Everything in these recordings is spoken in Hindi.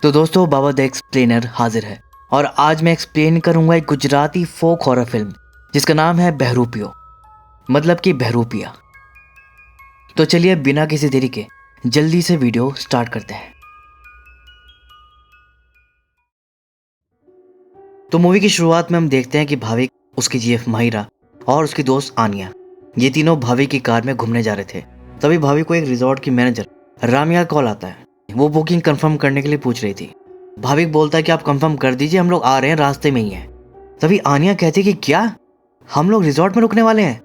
तो दोस्तों, बाबा द एक्सप्लेनर हाजिर है और आज मैं एक्सप्लेन करूंगा एक गुजराती फोक हॉरर फिल्म जिसका नाम है बहरूपियो, मतलब कि बहरूपिया। तो चलिए बिना किसी देरी के जल्दी से वीडियो स्टार्ट करते हैं। तो मूवी की शुरुआत में हम देखते हैं कि भाविक, उसकी जीएफ माहिरा और उसकी दोस्त आनिया, ये तीनों भाविक की कार में घूमने जा रहे थे। तभी भाविक को एक रिजॉर्ट की मैनेजर रामिया कॉल आता है। वो बुकिंग कंफर्म करने के लिए पूछ रही थी। भाविक बोलता है कि आप कंफर्म कर दीजिए, हम लोग आ रहे हैं, रास्ते में ही हैं। तभी आनिया कहती है कि क्या हम लोग रिजॉर्ट में रुकने वाले हैं?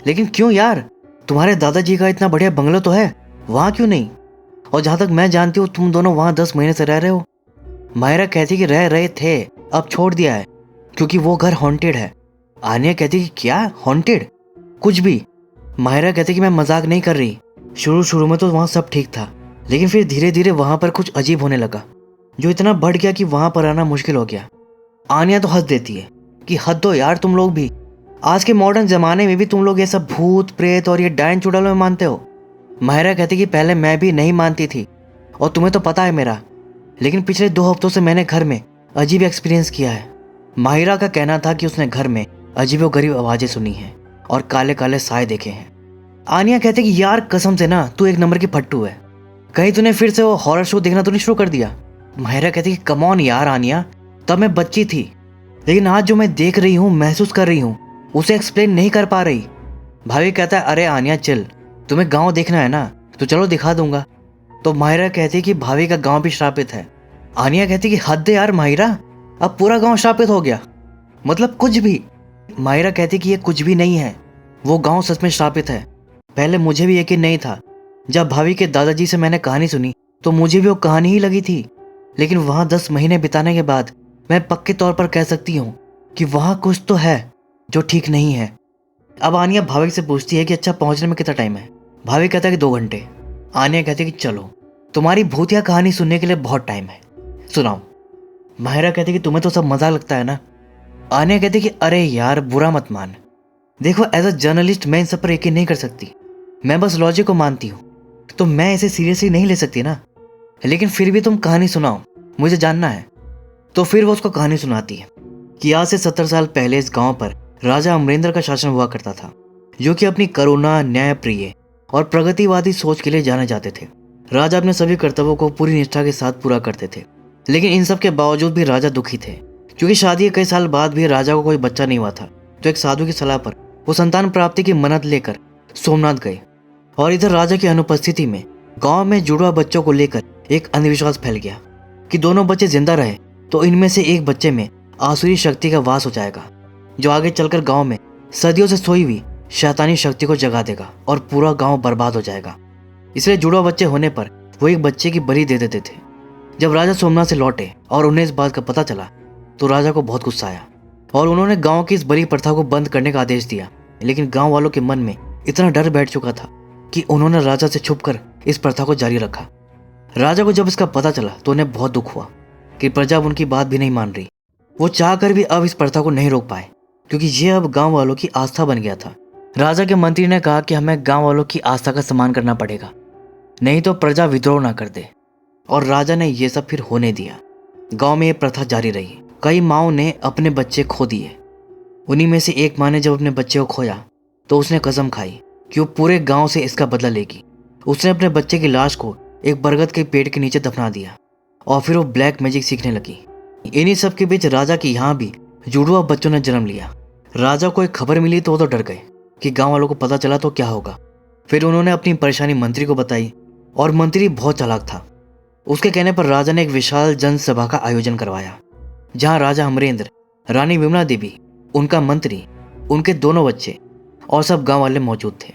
लेकिन क्यों यार, तुम्हारे दादाजी का इतना बढ़िया बंगला तो है, वहाँ क्यों नहीं? और जहाँ तक मैं जानती हूँ तुम दोनों वहाँ 10 महीने से रह रहे हो। माहिरा कहती कि रह रहे थे, अब छोड़ दिया है क्योंकि वो घर हॉन्टेड है। आनिया कहती कि क्या हॉन्टेड? कुछ भी। माहिरा कहती कि मैं मजाक नहीं कर रही, शुरू में तो वहाँ सब ठीक था, लेकिन फिर धीरे धीरे वहाँ पर कुछ अजीब होने लगा, जो इतना बढ़ गया कि वहाँ पर आना मुश्किल हो गया। आनिया तो हंस देती है कि हद दो यार, तुम लोग भी आज के मॉडर्न जमाने में भी तुम लोग ये सब भूत प्रेत और ये डायन चुड़ैल में मानते हो। माहिरा कहती कि पहले मैं भी नहीं मानती थी और तुम्हें तो पता है मेरा, लेकिन पिछले 2 हफ्तों से मैंने घर में अजीब एक्सपीरियंस किया है। माहिरा का कहना था कि उसने घर में अजीबो गरीब आवाज़ें सुनी हैं और काले काले साए देखे हैं। आनिया कहते कि यार कसम से ना, तू एक नंबर की फट्टू है, कहीं तूने फिर से वो हॉरर शो देखना तो नहीं शुरू कर दिया? माहिरा कहती कि कम ऑन यार आनिया, तब मैं बच्ची थी, लेकिन आज जो मैं देख रही हूँ, महसूस कर रही हूँ, उसे एक्सप्लेन नहीं कर पा रही। भाभी कहता है अरे आनिया चल, तुम्हें गाँव देखना है ना, तो चलो दिखा दूंगा। तो माहिरा कहती कि भाभी का गाँव भी श्रापित है। आनिया कहती कि हद है यार माहिरा, अब पूरा गांव श्रापित हो गया, मतलब कुछ भी। माहिरा कहती कि ये कुछ भी नहीं है, वो गांव सच में श्रापित है। पहले मुझे भी यकीन नहीं था, जब भाभी के दादाजी से मैंने कहानी सुनी तो मुझे भी वो कहानी ही लगी थी, लेकिन वहाँ 10 महीने बिताने के बाद मैं पक्के तौर पर कह सकती हूँ कि वहाँ कुछ तो है जो ठीक नहीं है। अब आनिया भाभी से पूछती है कि अच्छा पहुँचने में कितना टाइम है? भाभी कहता है कि 2 घंटे। आनिया कहती है कि चलो, तुम्हारी भूतिया कहानी सुनने के लिए बहुत टाइम है, सुनाओ। माहिरा कहती कि तुम्हें तो सब मजा लगता है ना। आनिया कहती कि अरे यार बुरा मत मान, देखो एज अ जर्नलिस्ट मैं इन सब पर यकीन नहीं कर सकती, मैं बस लॉजिक को मानती हूँ, तो मैं इसे सीरियसली नहीं ले सकती ना, लेकिन फिर भी तुम कहानी सुनाओ, मुझे जानना है। तो फिर वो उसको कहानी सुनाती है कि आज से 70 साल पहले इस गांव पर राजा अमरेंद्र का शासन हुआ करता था, जो कि अपनी करुणा, न्यायप्रिय और प्रगतिवादी सोच के लिए जाने जाते थे। राजा अपने सभी कर्तव्यों को पूरी निष्ठा के साथ पूरा करते थे, लेकिन इन सब के बावजूद भी राजा दुखी थे, क्योंकि शादी के कई साल बाद भी राजा को कोई बच्चा नहीं हुआ था। तो एक साधु की सलाह पर वो संतान प्राप्ति की मन्नत लेकर सोमनाथ गए, और इधर राजा की अनुपस्थिति में गांव में जुड़वा बच्चों को लेकर एक अंधविश्वास फैल गया कि दोनों बच्चे जिंदा रहे तो इनमें से एक बच्चे में आसुरी शक्ति का वास हो जाएगा, जो आगे चलकर गाँव में सदियों से सोई हुई शैतानी शक्ति को जगा देगा और पूरा गाँव बर्बाद हो जाएगा। इसलिए जुड़वा बच्चे होने पर वो एक बच्चे की बलि दे देते थे। जब राजा सोमनाथ से लौटे और उन्हें इस बात का पता चला तो राजा को बहुत गुस्सा आया और उन्होंने गांव की इस बलि प्रथा को बंद करने का आदेश दिया। लेकिन गांव वालों के मन में इतना डर बैठ चुका था कि उन्होंने राजा से छुपकर इस प्रथा को जारी रखा। राजा को जब इसका पता चला तो उन्हें बहुत दुख हुआ कि प्रजा उनकी बात भी नहीं मान रही। वो चाहकर भी अब इस प्रथा को नहीं रोक पाए, क्योंकि ये अब गाँव वालों की आस्था बन गया था। राजा के मंत्री ने कहा कि हमें गाँव वालों की आस्था का सम्मान करना पड़ेगा, नहीं तो प्रजा विद्रोह ना कर दे। और राजा ने यह सब फिर होने दिया। गांव में यह प्रथा जारी रही। कई माओं ने अपने बच्चे खो दिए। उन्हीं में से एक माँ ने जब अपने बच्चे को खोया तो उसने कसम खाई कि वो पूरे गांव से इसका बदला लेगी। उसने अपने बच्चे की लाश को एक बरगद के पेड़ के नीचे दफना दिया और फिर वो ब्लैक मैजिक सीखने लगी। इन्हीं सब के बीच राजा के यहाँ भी जुड़वा बच्चों ने जन्म लिया। राजा को एक खबर मिली तो वो तो डर गए कि गाँव वालों को पता चला तो क्या होगा। फिर उन्होंने अपनी परेशानी मंत्री को बताई और मंत्री बहुत चालाक था। उसके कहने पर राजा ने एक विशाल जनसभा का आयोजन करवाया, जहां राजा अमरेंद्र, रानी विमला देवी, उनका मंत्री, उनके दोनों बच्चे और सब गांव वाले मौजूद थे।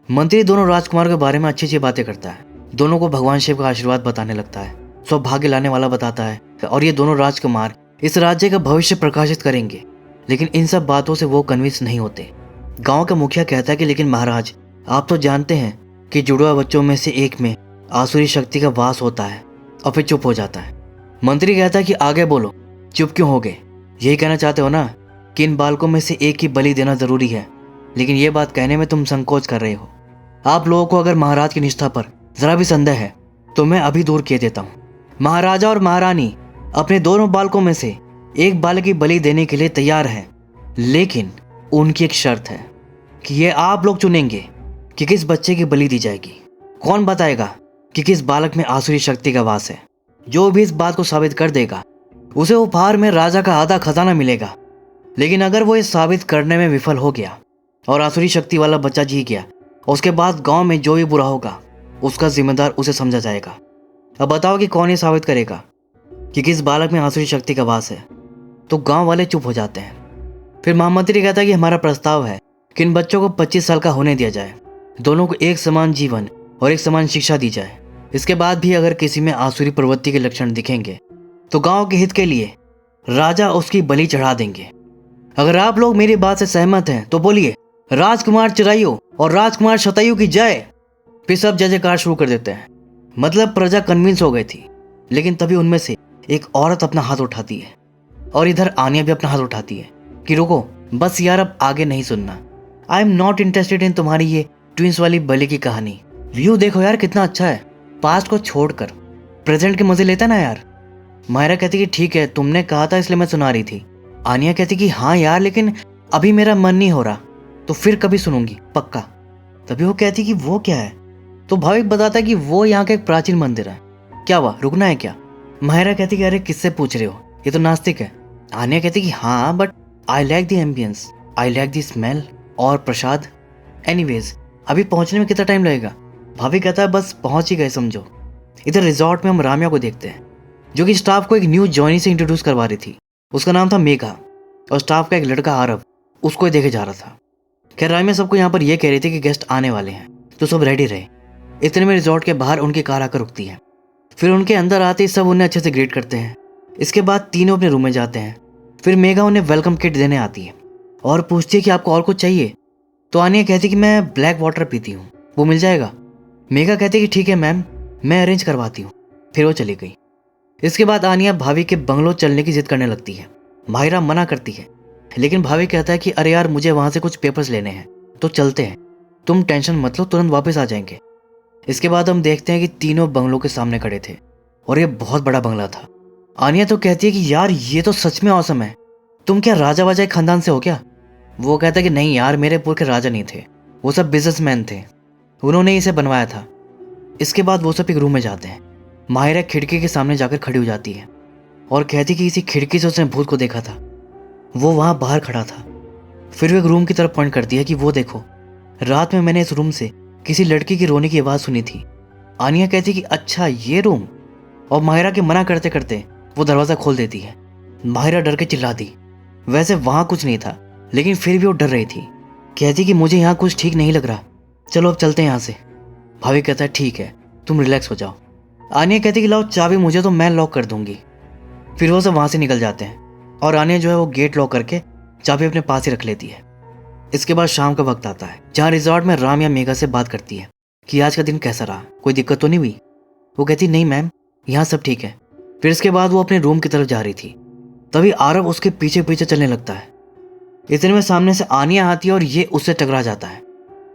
मंत्री दोनों राजकुमार के बारे में अच्छी अच्छी बातें करता है, दोनों को भगवान शिव का आशीर्वाद बताने लगता है, सौभाग्य लाने वाला बताता है, और ये दोनों राजकुमार इस राज्य का भविष्य प्रकाशित करेंगे। लेकिन इन सब बातों से वो कन्विंस नहीं होते। गाँव का मुखिया कहता है कि लेकिन महाराज, आप तो जानते हैं कि जुड़वा बच्चों में से एक में आसुरी शक्ति का वास होता है, और फिर चुप हो जाता है। मंत्री कहता है कि आगे बोलो, चुप क्यों हो गए? यही कहना चाहते हो ना कि इन बालकों में से एक की बलि देना जरूरी है, लेकिन ये बात कहने में तुम संकोच कर रहे हो। आप लोगों को अगर महाराज की निष्ठा पर जरा भी संदेह है तो मैं अभी दूर किए देता हूँ। महाराजा और महारानी अपने दोनों बालकों में से एक बालक की बलि देने के लिए तैयार हैं, लेकिन उनकी एक शर्त है कि ये आप लोग चुनेंगे कि किस बच्चे की बलि दी जाएगी। कौन बताएगा कि किस बालक में आसुरी शक्ति का वास है? जो भी इस बात को साबित कर देगा उसे उपहार में राजा का आधा खजाना मिलेगा। लेकिन अगर वो इस साबित करने में विफल हो गया और आसुरी शक्ति वाला बच्चा जी गया, उसके बाद गांव में जो भी बुरा होगा उसका जिम्मेदार उसे समझा जाएगा। अब बताओ कि कौन ये साबित करेगा कि किस बालक में आसुरी शक्ति का वास है? तो गांव वाले चुप हो जाते हैं। फिर महामंत्री कहता है कि हमारा प्रस्ताव है कि इन बच्चों को 25 साल का होने दिया जाए, दोनों को एक समान जीवन और एक समान शिक्षा दी जाए। इसके बाद भी अगर किसी में आसुरी प्रवृत्ति के लक्षण दिखेंगे तो गांव के हित के लिए राजा उसकी बलि चढ़ा देंगे। अगर आप लोग मेरी बात से सहमत हैं तो बोलिए राजकुमार चिरायु और राजकुमार शतायु की जय। फिर सब जय जयकार शुरू कर देते हैं। मतलब प्रजा कन्विंस हो गई थी। लेकिन तभी उनमें से एक औरत अपना हाथ उठाती है और इधर आनिया भी अपना हाथ उठाती है कि रुको, बस यार अब आगे नहीं सुनना। I am not interested in तुम्हारी ये ट्विंस वाली बलि की कहानी। व्यू देखो यार कितना अच्छा है, पास्ट को छोड़कर प्रेजेंट के मजे लेता ना यार। मायरा कहती कि ठीक है, तुमने कहा था इसलिए मैं सुना रही थी। आनिया कहती कि हाँ यार, लेकिन अभी मेरा मन नहीं हो रहा, तो फिर कभी सुनूंगी पक्का। तभी वो कहती कि वो क्या है? तो भाविक बताता है कि वो यहाँ का एक प्राचीन मंदिर है। क्या हुआ, रुकना है क्या? माहिरा कहती कि अरे किससे पूछ रहे हो, ये तो नास्तिक है। आनिया कहती कि हाँ, but I like the ambience, I like the smell और प्रसाद। एनीवेज, अभी पहुंचने में कितना टाइम लगेगा? भाभी कहता है बस पहुंच ही गए समझो। इधर रिजॉर्ट में हम राम्या को देखते हैं, जो कि स्टाफ को एक न्यू जॉइनी से इंट्रोड्यूस करवा रही थी। उसका नाम था मेघा और स्टाफ का एक लड़का आरव उसको देखे जा रहा था। खैर राम्या सबको यहाँ पर यह कह रही थी कि गेस्ट आने वाले हैं, तो सब रेडी रहे। इतने में रिजॉर्ट के बाहर उनकी कार आकर रुकती है। फिर उनके अंदर आते ही सब उन्हें अच्छे से ग्रीट करते हैं। इसके बाद तीनों अपने रूम में जाते हैं। फिर मेघा उन्हें वेलकम किट देने आती है और पूछती है कि आपको और कुछ चाहिए? तो आनिया कहती कि मैं ब्लैक वाटर पीती हूँ, वो मिल जाएगा? मेघा कहती कि ठीक है मैम, मैं अरेंज करवाती हूँ। फिर वो चली गई। इसके बाद आनिया भाभी के बंगलो चलने की जिद करने लगती है। माहिरा मना करती है, लेकिन भाभी कहता है कि अरे यार मुझे वहाँ से कुछ पेपर्स लेने हैं, तो चलते हैं, तुम टेंशन मत लो, तुरंत वापस आ जाएंगे। इसके बाद हम देखते हैं कि तीनों बंगलों के सामने खड़े थे और ये बहुत बड़ा बंगला था। आनिया तो कहती है कि यार ये तो सच में औसम है, तुम क्या राजा वाजा के खानदान से हो क्या? वो कहता है कि नहीं यार, मेरे पूर्व के राजा नहीं थे, वो सब बिजनेसमैन थे, उन्होंने इसे बनवाया था। इसके बाद वो सब एक रूम में जाते हैं। माहिरा खिड़की के सामने जाकर खड़ी हो जाती है और कहती कि इसी खिड़की से उसने भूत को देखा था, वो वहाँ बाहर खड़ा था। फिर वो एक रूम की तरफ पॉइंट करती है कि वो देखो, रात में मैंने इस रूम से किसी लड़की की रोने की आवाज़ सुनी थी। आनिया कहती कि अच्छा ये रूम, और माहिरा के मना करते करते वो दरवाज़ा खोल देती है। माहिरा डर के चिल्ला दी। वैसे वहाँ कुछ नहीं था, लेकिन फिर भी वो डर रही थी। कहती कि मुझे यहाँ कुछ ठीक नहीं लग रहा, चलो अब चलते हैं यहाँ से। भाभी कहता है ठीक है, तुम रिलैक्स हो जाओ। आनिया कहती कि लाओ चाबी मुझे, तो मैं लॉक कर दूंगी। फिर वो सब वहाँ से निकल जाते हैं और आनिया जो है वो गेट लॉक करके चाबी अपने पास ही रख लेती है। इसके बाद शाम का वक्त आता है, जहाँ रिजॉर्ट में राम्या मेघा से बात करती है कि आज का दिन कैसा रहा, कोई दिक्कत तो नहीं हुई? वो कहती नहीं मैम, यहाँ सब ठीक है। फिर इसके बाद वो अपने रूम की तरफ जा रही थी, तभी आरव उसके पीछे पीछे चलने लगता है। इतने में सामने से आनिया आती है और ये उससे टकरा जाता है।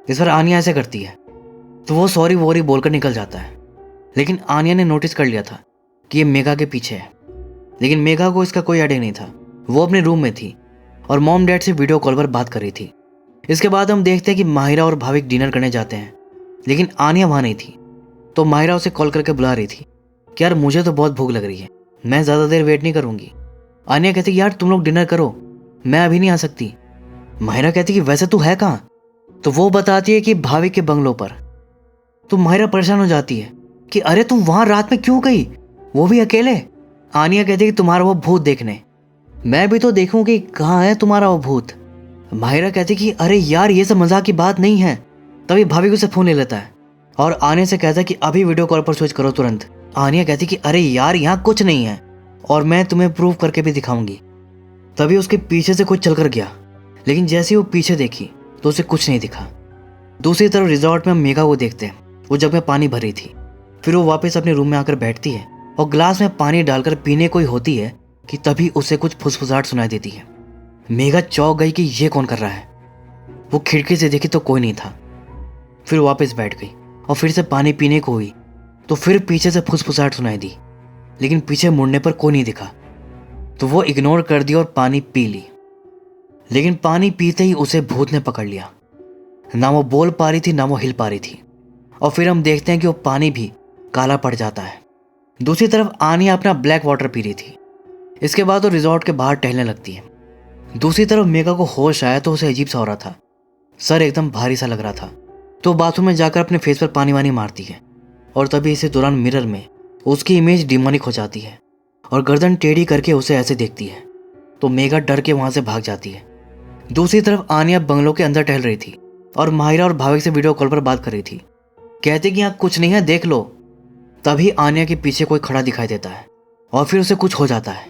इस पर आनिया ऐसे करती है तो वो सॉरी वॉरी बोलकर निकल जाता है। लेकिन आनिया ने नोटिस कर लिया था कि ये मेघा के पीछे है, लेकिन मेघा को इसका कोई आइडिया नहीं था। वो अपने रूम में थी और मॉम डैड से वीडियो कॉल पर बात कर रही थी। इसके बाद हम देखते हैं कि माहिरा और भाविक डिनर करने जाते हैं, लेकिन आनिया वहाँ नहीं थी। तो माहिरा उसे कॉल करके बुला रही थी कि यार मुझे तो बहुत भूख लग रही है, मैं ज़्यादा देर वेट नहीं करूँगी। आनिया कहती यार तुम लोग डिनर करो, मैं अभी नहीं आ सकती। माहिरा कहती कि वैसे तू है कहाँ? तो वो बताती है कि भाविक के बंगलों पर। तो माहिरा परेशान हो जाती है कि अरे तुम वहाँ रात में क्यों गई, वो भी अकेले? आनिया कहती कि तुम्हारा वो भूत देखने। मैं भी तो देखूँ कि कहाँ है तुम्हारा वो भूत। माहिरा कहती कि अरे यार ये सब मजाक की बात नहीं है। तभी भाभी उसे फोन ले लेता है और आने से कहता है कि अभी वीडियो कॉल पर स्विच करो तुरंत। आनिया कहती कि अरे यार यहाँ कुछ नहीं है और मैं तुम्हें प्रूव करके भी दिखाऊंगी। तभी उसके पीछे से कुछ चलकर गया, लेकिन जैसे ही वो पीछे देखी तो उसे कुछ नहीं दिखा। दूसरी तरफ रिजॉर्ट में हम मेघा को देखते हैं, वो जग में पानी भरी थी। फिर वो वापस अपने रूम में आकर बैठती है और ग्लास में पानी डालकर पीने को ही होती है कि तभी उसे कुछ फुसफुसाहट सुनाई देती है। मेघा चौंक गई कि ये कौन कर रहा है। वो खिड़की से देखी तो कोई नहीं था। फिर वापस बैठ गई और फिर से पानी पीने को हुई तो फिर पीछे से फुसफुसाहट सुनाई दी। लेकिन पीछे मुड़ने पर कोई नहीं दिखा, तो वो इग्नोर कर दिया और पानी पी ली। लेकिन पानी पीते ही उसे भूत ने पकड़ लिया। ना वो बोल पा रही थी, ना वो हिल पा रही थी। और फिर हम देखते हैं कि वो पानी भी काला पड़ जाता है। दूसरी तरफ आनिया अपना ब्लैक वाटर पी रही थी। इसके बाद वो रिजॉर्ट के बाहर टहलने लगती है। दूसरी तरफ मेघा को होश आया तो उसे अजीब सा हो रहा था, सर एकदम भारी सा लग रहा था। तो बाथरूम में जाकर अपने फेस पर पानी वानी मारती है और तभी इसी दौरान मिरर में उसकी इमेज डिमोनिक हो जाती है और गर्दन टेढ़ी करके उसे ऐसे देखती है। तो मेघा डर के वहां से भाग जाती है। दूसरी तरफ आनिया बंगलों के अंदर टहल रही थी और माहिरा और भाविक से वीडियो कॉल पर बात कर रही थी। कहते कि यहाँ कुछ नहीं है, देख लो। तभी आनिया के पीछे कोई खड़ा दिखाई देता है और फिर उसे कुछ हो जाता है।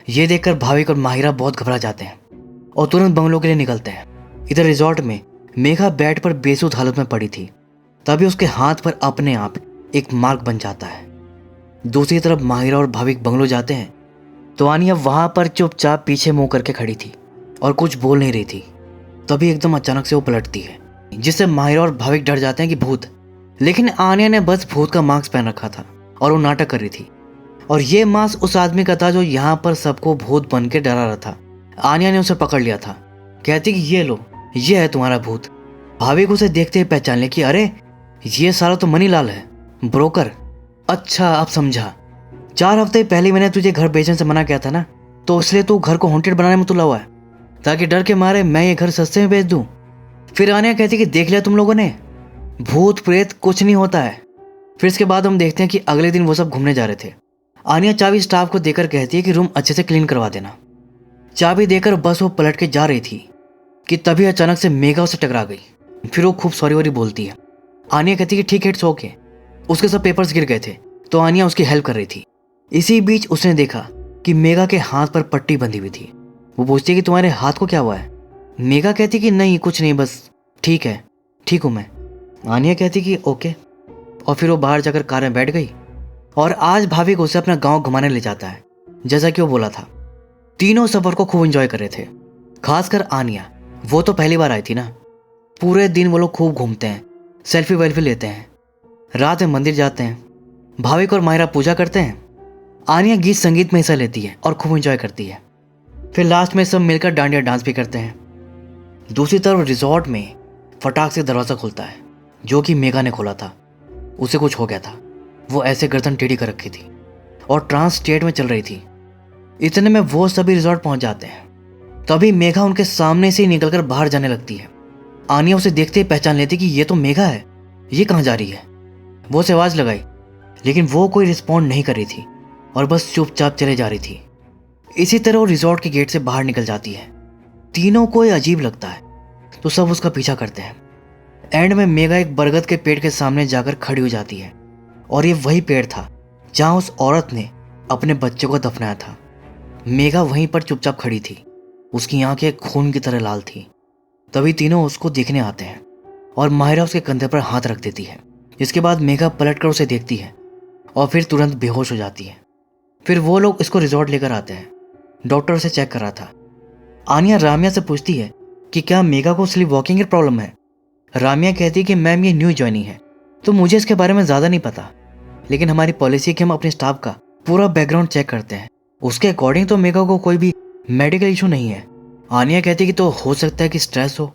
ये देखकर भाविक और माहिरा बहुत घबरा जाते हैं और तुरंत बंगलों के लिए निकलते हैं। इधर रिजॉर्ट में मेघा बेड पर बेसुध हालत में पड़ी थी। तभी उसके हाथ पर अपने आप एक मार्क बन जाता है। दूसरी तरफ माहिरा और भाविक बंगलो जाते हैं तो आनिया वहां पर चुपचाप पीछे मुंह करके खड़ी थी और कुछ बोल नहीं रही थी। तभी एकदम अचानक से वो पलटती है, जिससे माहिरा और भाविक डर जाते हैं कि भूत। लेकिन आनिया ने बस भूत का मास्क पहन रखा था और वो नाटक कर रही थी। और ये मास्क उस आदमी का था जो यहाँ पर सबको भूत बन के डरा रहा था। आनिया ने उसे पकड़ लिया था। कहती कि ये लो, ये है तुम्हारा भूत। भाविक उसे देखते ही पहचान ले कि अरे ये सारा तो मनीलाल है, ब्रोकर। अच्छा अब समझा। 4 हफ्ते पहले मैंने तुझे घर बेचने से मना किया था ना, तो इसलिए तू घर को हॉन्टेड बनाने में तुला हुआ है ताकि डर के मारे मैं ये घर सस्ते में बेच दूं। फिर आनिया कहती कि देख लिया तुम लोगों ने, भूत प्रेत कुछ नहीं होता है। फिर इसके बाद हम देखते हैं कि अगले दिन वो सब घूमने जा रहे थे। आनिया चाबी स्टाफ को देकर कहती है कि रूम अच्छे से क्लीन करवा देना। चाबी देकर बस वो पलट के जा रही थी कि तभी अचानक से मेघा उसे टकरा गई। फिर वो खूब सॉरी वॉरी बोलती है। आनिया कहती है कि ठीक है, इट्स ओके। उसके सब पेपर्स गिर गए थे तो आनिया उसकी हेल्प कर रही थी। इसी बीच उसने देखा कि मेघा के हाथ पर पट्टी बंधी हुई थी। वो पूछती है कि तुम्हारे हाथ को क्या हुआ है। मेघा कहती कि नहीं कुछ नहीं, बस ठीक है, ठीक हूं मैं। आनिया कहती कि ओके। और फिर वो बाहर जाकर कार में बैठ गई और आज भाविक उसे अपना गांव घुमाने ले जाता है जैसा कि वो बोला था। तीनों सफर को खूब एंजॉय कर रहे थे, खासकर आनिया। वो तो पहली बार आई थी ना। पूरे दिन वो लोग खूब घूमते हैं, सेल्फी वेल्फी लेते हैं, रात में मंदिर जाते हैं। भाविक और माहिरा पूजा करते हैं। आनिया गीत संगीत में हिस्सा लेती है और खूब एंजॉय करती है। फिर लास्ट में सब मिलकर डांडिया डांस भी करते हैं। दूसरी तरफ रिजॉर्ट में फटाक से दरवाज़ा खुलता है, जो कि मेघा ने खोला था। उसे कुछ हो गया था। वो ऐसे गर्दन टेढ़ी कर रखी थी और ट्रांस स्टेट में चल रही थी। इतने में वो सभी रिजॉर्ट पहुंच जाते हैं। तभी मेघा उनके सामने से ही निकलकर बाहर जाने लगती है। आनिया उसे देखते ही पहचान लेती कि ये तो मेघा है, ये कहाँ जा रही है। वो उसे आवाज़ लगाई लेकिन वो कोई रिस्पॉन्ड नहीं कर रही थी और बस चुपचाप चले जा रही थी। इसी तरह वो रिजॉर्ट के गेट से बाहर निकल जाती है। तीनों को ये अजीब लगता है तो सब उसका पीछा करते हैं। एंड में मेघा एक बरगद के पेड़ के सामने जाकर खड़ी हो जाती है और ये वही पेड़ था जहां उस औरत ने अपने बच्चे को दफनाया था। मेघा वहीं पर चुपचाप खड़ी थी, उसकी आंखें खून की तरह लाल थी। तभी तीनों उसको देखने आते हैं और माहिरा उसके कंधे पर हाथ रख देती है। इसके बाद मेघा पलटकर उसे देखती है और फिर तुरंत बेहोश हो जाती है। फिर वो लोग इसको रिजॉर्ट लेकर आते हैं। डॉक्टर उसे चेक कर रहा था। आनिया रामिया से पूछती है कि क्या मेघा को स्लीप वॉकिंग की प्रॉब्लम है। रामिया कहती है कि मैम ये न्यू ज्वाइनिंग है तो मुझे इसके बारे में ज़्यादा नहीं पता, लेकिन हमारी पॉलिसी है कि हम अपने स्टाफ का पूरा बैकग्राउंड चेक करते हैं। उसके अकॉर्डिंग तो मेघा को कोई भी मेडिकल इशू नहीं है। आनिया कहती कि तो हो सकता है कि स्ट्रेस हो।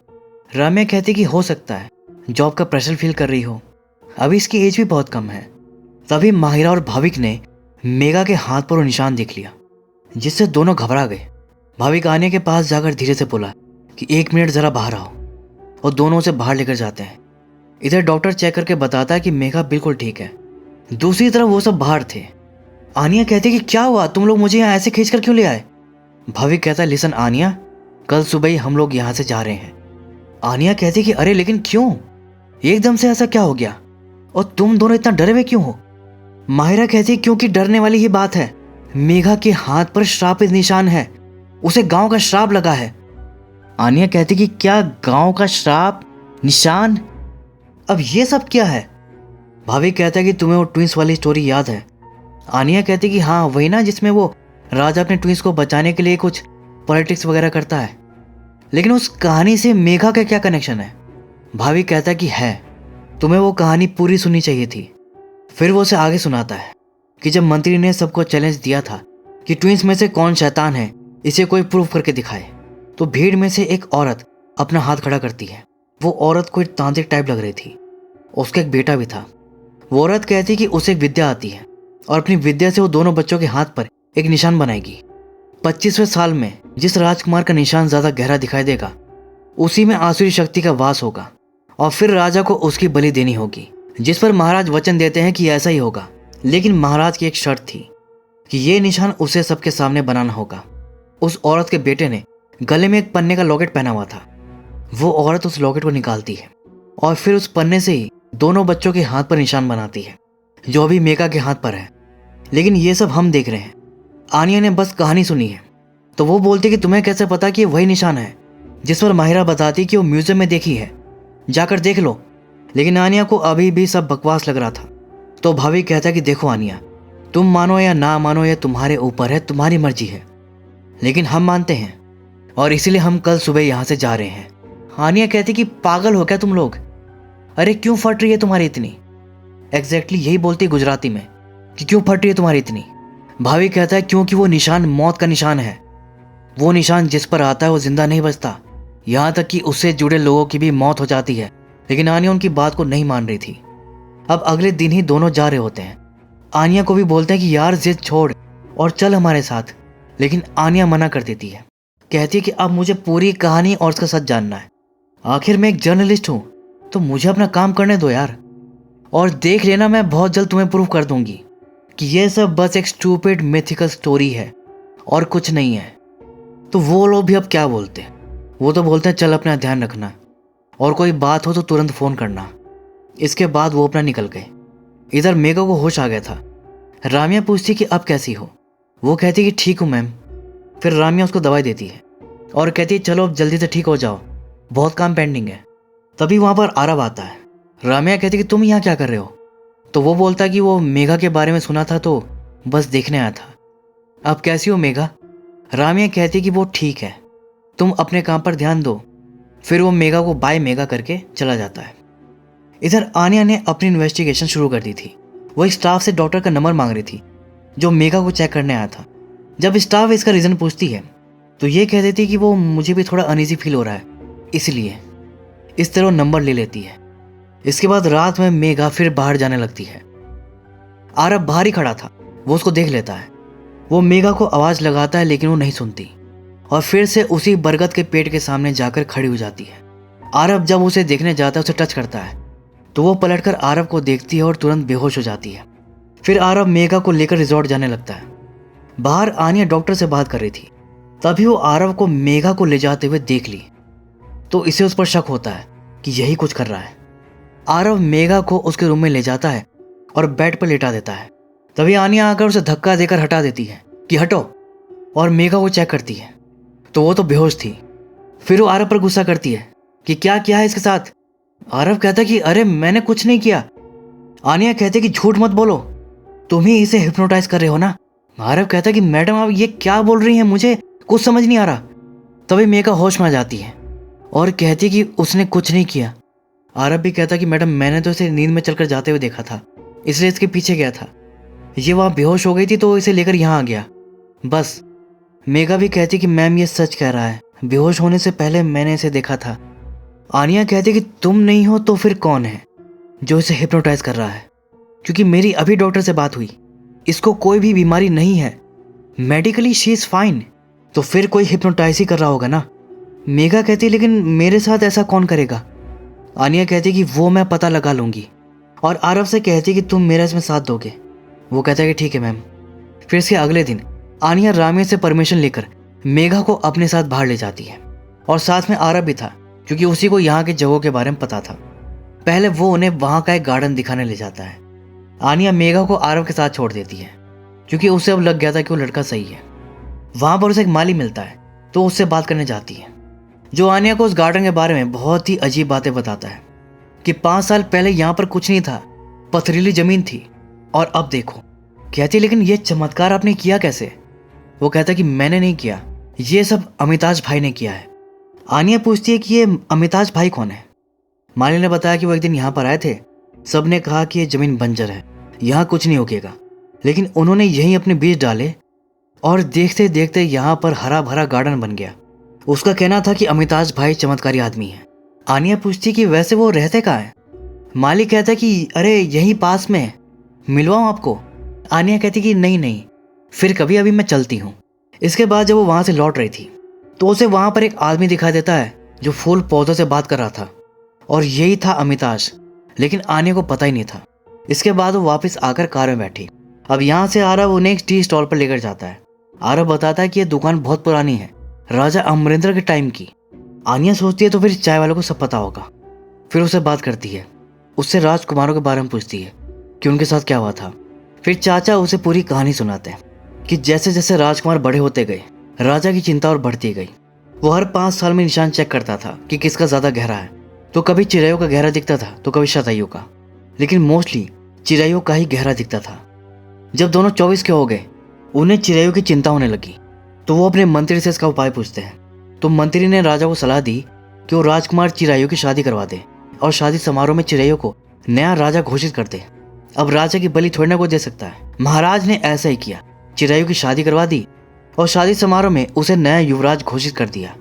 रामिया कहती कि हो सकता है जॉब का प्रेशर फील कर रही हो, अभी इसकी एज भी बहुत कम है। तभी माहिरा और भाविक ने मेघा के हाथ पर वो निशान देख लिया, जिससे दोनों घबरा गए। भाविक आनिया के पास जाकर धीरे से बोला कि 1 मिनट ज़रा बाहर आओ, और दोनों उसे बाहर लेकर जाते हैं। इधर डॉक्टर चेक करके बताता है कि मेघा बिल्कुल ठीक है। दूसरी तरफ वो सब बाहर थे। आनिया कहती कि क्या हुआ, तुम लोग मुझे यहाँ ऐसे खींच कर क्यों ले आए। भाविक कहता है लिसन आनिया, कल सुबह ही हम लोग यहाँ से जा रहे हैं। आनिया कहती कि अरे लेकिन क्यों, एकदम से ऐसा क्या हो गया और तुम दोनों इतना डरे हुए क्यों हो। माहिरा कहती क्योंकि डरने वाली ही बात है, मेघा के हाथ पर श्रापित निशान है, उसे गांव का श्राप लगा है। आनिया कहती कि क्या गांव का श्राप निशान, अब ये सब क्या है। भाविक कहता है कि तुम्हें वो ट्विंस वाली स्टोरी याद है। आनिया कहती कि हाँ वही ना, जिसमें वो राजा अपने ट्विंस को बचाने के लिए कुछ पॉलिटिक्स वगैरह करता है, लेकिन उस कहानी से मेघा का क्या कनेक्शन है। भाविक कहता है कि है, तुम्हें वो कहानी पूरी सुननी चाहिए थी। फिर वो उसे आगे सुनाता है कि जब मंत्री ने सबको चैलेंज दिया था कि ट्विंस में से कौन शैतान है, इसे कोई प्रूफ करके दिखाए, तो भीड़ में से एक औरत अपना हाथ खड़ा करती है। वो औरत कोई तांत्रिक टाइप लग रही थी। उसका एक बेटा भी था। वो औरत कहती कि उसे एक विद्या आती है और अपनी विद्या से वो दोनों बच्चों के हाथ पर एक निशान बनाएगी। 25वें साल में जिस राजकुमार का निशान ज्यादा गहरा दिखाई देगा, उसी में आसुरी शक्ति का वास होगा और फिर राजा को उसकी बलि देनी होगी। जिस पर महाराज वचन देते हैं कि ऐसा ही होगा, लेकिन महाराज की एक शर्त थी कि ये निशान उसे सबके सामने बनाना होगा। उस औरत के बेटे ने गले में एक पन्ने का लॉकेट पहना हुआ था। वो औरत उस लॉकेट को निकालती है और फिर उस पन्ने से ही दोनों बच्चों के हाथ पर निशान बनाती है, जो अभी मेघा के हाथ पर है। लेकिन ये सब हम देख रहे हैं। आनिया ने बस कहानी सुनी है, तो वो बोलती कि तुम्हें कैसे पता कि ये वही निशान है? जिस पर माहिरा बताती कि वो म्यूजियम में देखी है, जाकर देख लो। लेकिन आनिया को अभी भी सब बकवास लग रहा था। तो भाभी कहता कि देखो आनिया, तुम मानो या ना मानो ये तुम्हारे ऊपर है, तुम्हारी मर्जी है, लेकिन हम मानते हैं और इसीलिए हम कल सुबह यहाँ से जा रहे हैं। आनिया कहती कि पागल हो क्या तुम लोग? अरे क्यों फट रही है तुम्हारी इतनी? एग्जैक्टली यही बोलती गुजराती में कि क्यों फट रही है तुम्हारी इतनी। भाभी कहता है क्योंकि वो निशान मौत का निशान है। वो निशान जिस पर आता है वो जिंदा नहीं बचता, यहाँ तक कि उससे जुड़े लोगों की भी मौत हो जाती है। लेकिन आनिया उनकी बात को नहीं मान रही थी। अब अगले दिन ही दोनों जा रहे होते हैं। आनिया को भी बोलते हैं कि यार जिद छोड़ और चल हमारे साथ, लेकिन आनिया मना कर देती है। कहती है कि अब मुझे पूरी कहानी और उसका सच जानना है। आखिर मैं एक जर्नलिस्ट हूँ, तो मुझे अपना काम करने दो यार, और देख लेना मैं बहुत जल्द तुम्हें प्रूव कर दूंगी कि यह सब बस एक स्टूपिड मिथिकल स्टोरी है और कुछ नहीं है। तो वो लोग भी अब क्या बोलते हैं? वो तो बोलते हैं चल अपना ध्यान रखना और कोई बात हो तो तुरंत फ़ोन करना। इसके बाद वो अपना निकल गए। इधर मेघा को होश आ गया था। रामिया पूछती कि अब कैसी हो? वो कहती कि ठीक हूँ मैम। फिर रामिया उसको दवाई देती है और कहती है चलो अब जल्दी से ठीक हो जाओ, बहुत काम पेंडिंग है। तभी वहाँ पर आरव आता है। रामिया कहती कि तुम यहाँ क्या कर रहे हो? तो वो बोलता कि वो मेघा के बारे में सुना था तो बस देखने आया था। अब कैसी हो मेघा? रामिया कहती कि वो ठीक है, तुम अपने काम पर ध्यान दो। फिर वो मेघा को बाय मेघा करके चला जाता है। इधर आनिया ने अपनी इन्वेस्टिगेशन शुरू कर दी थी। वो एक स्टाफ से डॉक्टर का नंबर मांग रही थी जो मेघा को चेक करने आया था। जब स्टाफ इसका रीज़न पूछती है तो ये कह देती कि वो मुझे भी थोड़ा अनईजी फील हो रहा है, इसलिए इस तरह वो नंबर ले लेती है। इसके बाद रात में मेघा फिर बाहर जाने लगती है। आरव बाहर ही खड़ा था, वो उसको देख लेता है। वो मेघा को आवाज़ लगाता है लेकिन वो नहीं सुनती और फिर से उसी बरगद के पेड़ के सामने जाकर खड़ी हो जाती है। आरव जब उसे देखने जाता है, उसे टच करता है, तो वो पलटकर आरव को देखती है और तुरंत बेहोश हो जाती है। फिर आरव मेघा को लेकर रिजॉर्ट जाने लगता है। बाहर आनिया डॉक्टर से बात कर रही थी, तभी वो आरव को मेघा को ले जाते हुए देख ली, तो इसे उस पर शक होता है कि यही कुछ कर रहा है। आरव मेघा को उसके रूम में ले जाता है और बेड पर लेटा देता है। तभी आनिया आकर उसे धक्का देकर हटा देती है कि हटो, और मेघा को चेक करती है तो वो तो बेहोश थी। फिर वो आरव पर गुस्सा करती है कि क्या किया है इसके साथ। आरव कहता कि अरे मैंने कुछ नहीं किया। आनिया कहते कि झूठ मत बोलो, तुम ही इसे हिप्नोटाइज कर रहे हो ना। आरव कहता कि मैडम आप ये क्या बोल रही हैं, मुझे कुछ समझ नहीं आ रहा। तभी मेघा होश में आ जाती है और कहती कि उसने कुछ नहीं किया। आरव भी कहता कि मैडम मैंने तो इसे नींद में चलकर जाते हुए देखा था, इसलिए इसके पीछे गया था। ये वहाँ बेहोश हो गई थी तो इसे लेकर यहाँ आ गया, बस। मेघा भी कहती कि मैम ये सच कह रहा है, बेहोश होने से पहले मैंने इसे देखा था। आनिया कहती कि तुम नहीं हो तो फिर कौन है जो इसे हिप्नोटाइज कर रहा है? क्योंकि मेरी अभी डॉक्टर से बात हुई, इसको कोई भी बीमारी नहीं है, मेडिकली शी इज फाइन। तो फिर कोई हिप्नोटाइज ही कर रहा होगा ना। मेघा कहती लेकिन मेरे साथ ऐसा कौन करेगा? आनिया कहती कि वो मैं पता लगा लूंगी, और आरव से कहती कि तुम मेरा इसमें साथ दोगे। वो कहता है कि ठीक है मैम। फिर इसके अगले दिन आनिया रामिया से परमिशन लेकर मेघा को अपने साथ बाहर ले जाती है, और साथ में आरव भी था क्योंकि उसी को यहाँ की जगहों के बारे में पता था। पहले वो उन्हें वहाँ का एक गार्डन दिखाने ले जाता है। आनिया मेघा को आरव के साथ छोड़ देती है क्योंकि उसे अब लग गया था कि वो लड़का सही है। वहाँ पर उसे एक माली मिलता है तो उससे बात करने जाती है, जो आनिया को उस गार्डन के बारे में बहुत ही अजीब बातें बताता है कि 5 साल पहले यहाँ पर कुछ नहीं था, पथरीली जमीन थी, और अब देखो। कहती लेकिन ये चमत्कार आपने किया कैसे? वो कहता कि मैंने नहीं किया, ये सब अमिताज भाई ने किया है। आनिया पूछती है कि ये अमिताज भाई कौन है? माली ने बताया कि वो एक दिन यहाँ पर आए थे, सब ने कहा कि ये जमीन बंजर है, यहाँ कुछ नहीं उगेगा, लेकिन उन्होंने यहीं अपने बीज डाले और देखते देखते यहाँ पर हरा भरा गार्डन बन गया। उसका कहना था कि अमिताभ भाई चमत्कारी आदमी है। आनिया पूछती कि वैसे वो रहते कहाँ है? मालिक कहता है कि अरे यहीं पास में, मिलवाऊँ आपको? आनिया कहती कि नहीं नहीं, फिर कभी, अभी मैं चलती हूँ। इसके बाद जब वो वहाँ से लौट रही थी तो उसे वहाँ पर एक आदमी दिखाई देता है जो फूल पौधों से बात कर रहा था, और यही था अमिताभ। लेकिन आनिया को पता ही नहीं था। इसके बाद वो वापस आकर कार में बैठी। अब यहाँ से आरव उन्हें एक टी स्टॉल पर लेकर जाता है। आरव बताता है कि यह दुकान बहुत पुरानी है, राजा अमरिंदर के टाइम की। आनिया सोचती है तो फिर चाय वाले को सब पता होगा। फिर उसे बात करती है, उससे राजकुमारों के बारे में पूछती है कि उनके साथ क्या हुआ था। फिर चाचा उसे पूरी कहानी सुनाते हैं कि जैसे जैसे राजकुमार बड़े होते गए, राजा की चिंता और बढ़ती गई। वो हर 5 साल में निशान चेक करता था कि किसका ज्यादा गहरा है। तो कभी चिड़ैयों का गहरा दिखता था तो कभी शतायु का, लेकिन मोस्टली चिड़ैयों का ही गहरा दिखता था। जब दोनों 24 के हो गए, उन्हें चिड़ैयों की चिंता होने लगी। तो वो अपने मंत्री से इसका उपाय पूछते हैं। तो मंत्री ने राजा को सलाह दी कि वो राजकुमार चिड़ैयों की शादी करवा दे और शादी समारोह में चिड़ैयों को नया राजा घोषित कर दे। अब राजा की बलि थोड़ी ना कोई दे सकता है। महाराज ने ऐसा ही किया, चिड़ैयों की शादी करवा दी और शादी समारोह में उसे नया युवराज घोषित कर दिया।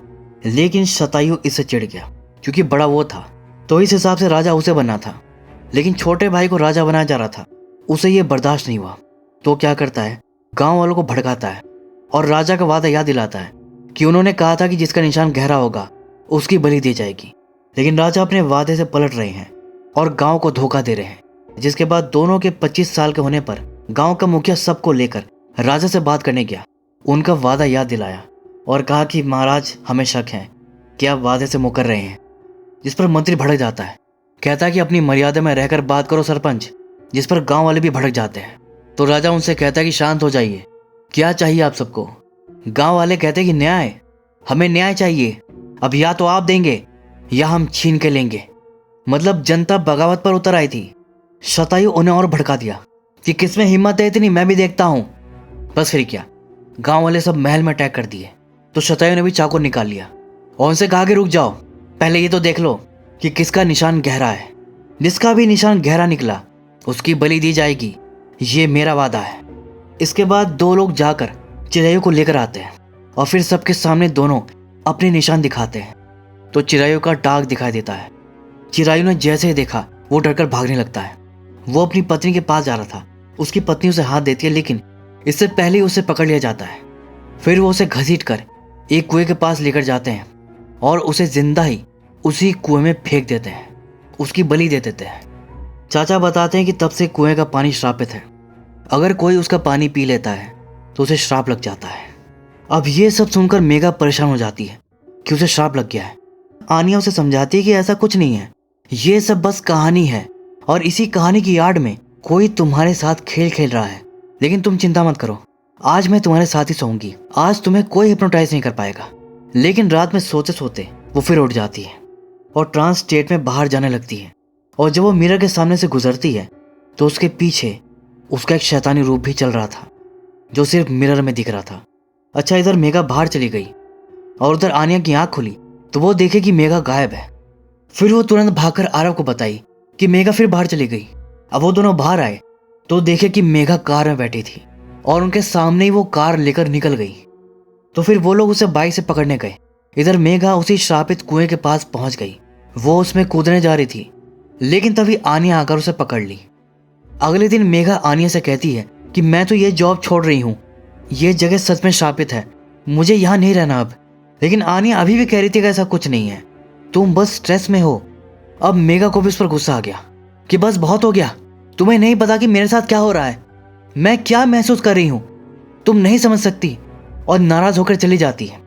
लेकिन शतायु इससे चिढ़ गया क्योंकि बड़ा वो था, तो इस हिसाब से राजा उसे बनना था। लेकिन छोटे भाई को राजा बनाया जा रहा था, उसे ये बर्दाश्त नहीं हुआ। तो क्या करता है, गांव वालों को भड़काता है और राजा का वादा याद दिलाता है कि उन्होंने कहा था कि जिसका निशान गहरा होगा उसकी बलि दी जाएगी। लेकिन राजा अपने वादे से पलट रहे हैं और गांव को धोखा दे रहे हैं। जिसके बाद दोनों के 25 साल के होने पर गांव का मुखिया सबको लेकर राजा से बात करने गया, उनका वादा याद दिलाया और कहा कि महाराज हमें शक है कि आप वादे से मुकर रहे हैं। जिस पर मंत्री भड़क जाता है, कहता है कि अपनी मर्यादा में रहकर बात करो सरपंच। जिस पर गांव वाले भी भड़क जाते हैं। तो राजा उनसे कहता है कि शांत हो जाइए, क्या चाहिए आप सबको? गांव वाले कहते हैं कि न्याय, हमें न्याय चाहिए। अब या तो आप देंगे या हम छीन के लेंगे। मतलब जनता बगावत पर उतर आई थी। शतायु उन्हें और भड़का दिया कि किसमें हिम्मत है इतनी, मैं भी देखता हूं। बस फिर क्या, गांव वाले सब महल में अटैक कर दिए। तो शतायु ने भी चाकू निकाल लिया और उनसे कहा कि रुक जाओ, पहले ये तो देख लो कि किसका निशान गहरा है। जिसका भी निशान गहरा निकला उसकी बलि दी जाएगी, ये मेरा वादा है। इसके बाद 2 लोग जाकर चिड़ैयों को लेकर आते हैं और फिर सबके सामने दोनों अपने निशान दिखाते हैं। तो चिड़ैयों का डाक दिखाई देता है। चिड़ैयों ने जैसे ही देखा वो डरकर भागने लगता है। वो अपनी पत्नी के पास जा रहा था, उसकी पत्नी उसे हाथ देती है, लेकिन इससे पहले उसे पकड़ लिया जाता है। फिर वो उसे घसीट कर एक कुएं के पास लेकर जाते हैं और उसे जिंदा ही उसी कुएं में फेंक देते हैं, उसकी बलि दे देते हैं। चाचा बताते हैं कि तब से कुएं का पानी श्रापित है। अगर कोई उसका पानी पी लेता है तो उसे श्राप लग जाता है। अब ये सब सुनकर मेघा परेशान हो जाती है कि उसे श्राप लग गया है। आनिया उसे समझाती है कि ऐसा कुछ नहीं है, ये सब बस कहानी है और इसी कहानी की आड़ में कोई तुम्हारे साथ खेल खेल रहा है। लेकिन तुम चिंता मत करो, आज मैं तुम्हारे साथ ही सोऊंगी। आज तुम्हें कोई हिप्नोटाइज नहीं कर पाएगा। लेकिन रात में सोते सोते वो फिर उठ जाती है और ट्रांस स्टेट में बाहर जाने लगती है। और जब वो मिरर के सामने से गुजरती है तो उसके पीछे उसका एक शैतानी रूप भी चल रहा था जो सिर्फ मिरर में दिख रहा था। अच्छा, इधर मेघा बाहर चली गई और उधर आनिया की आंख खुली तो वो देखे कि मेघा गायब है। फिर वो तुरंत भागकर आरव को बताई कि मेघा फिर बाहर चली गई। अब वो दोनों बाहर आए तो देखे कि मेघा कार में बैठी थी और उनके सामने ही वो कार लेकर निकल गई। तो फिर वो लोग उसे बाइक से पकड़ने गए। इधर मेघा उसी श्रापित कुएं के पास पहुंच गई। वो उसमें कूदने जा रही थी, लेकिन तभी आनिया आकर उसे पकड़ ली। अगले दिन मेघा आनिया से कहती है कि मैं तो ये जॉब छोड़ रही हूँ, ये जगह सच में श्रापित है, मुझे यहाँ नहीं रहना अब। लेकिन आनिया अभी भी कह रही थी कि ऐसा कुछ नहीं है, तुम बस स्ट्रेस में हो। अब मेघा को भी उस पर गुस्सा आ गया कि बस बहुत हो गया, तुम्हें नहीं पता कि मेरे साथ क्या हो रहा है, मैं क्या महसूस कर रही हूँ, तुम नहीं समझ सकती। और नाराज होकर चली जाती है।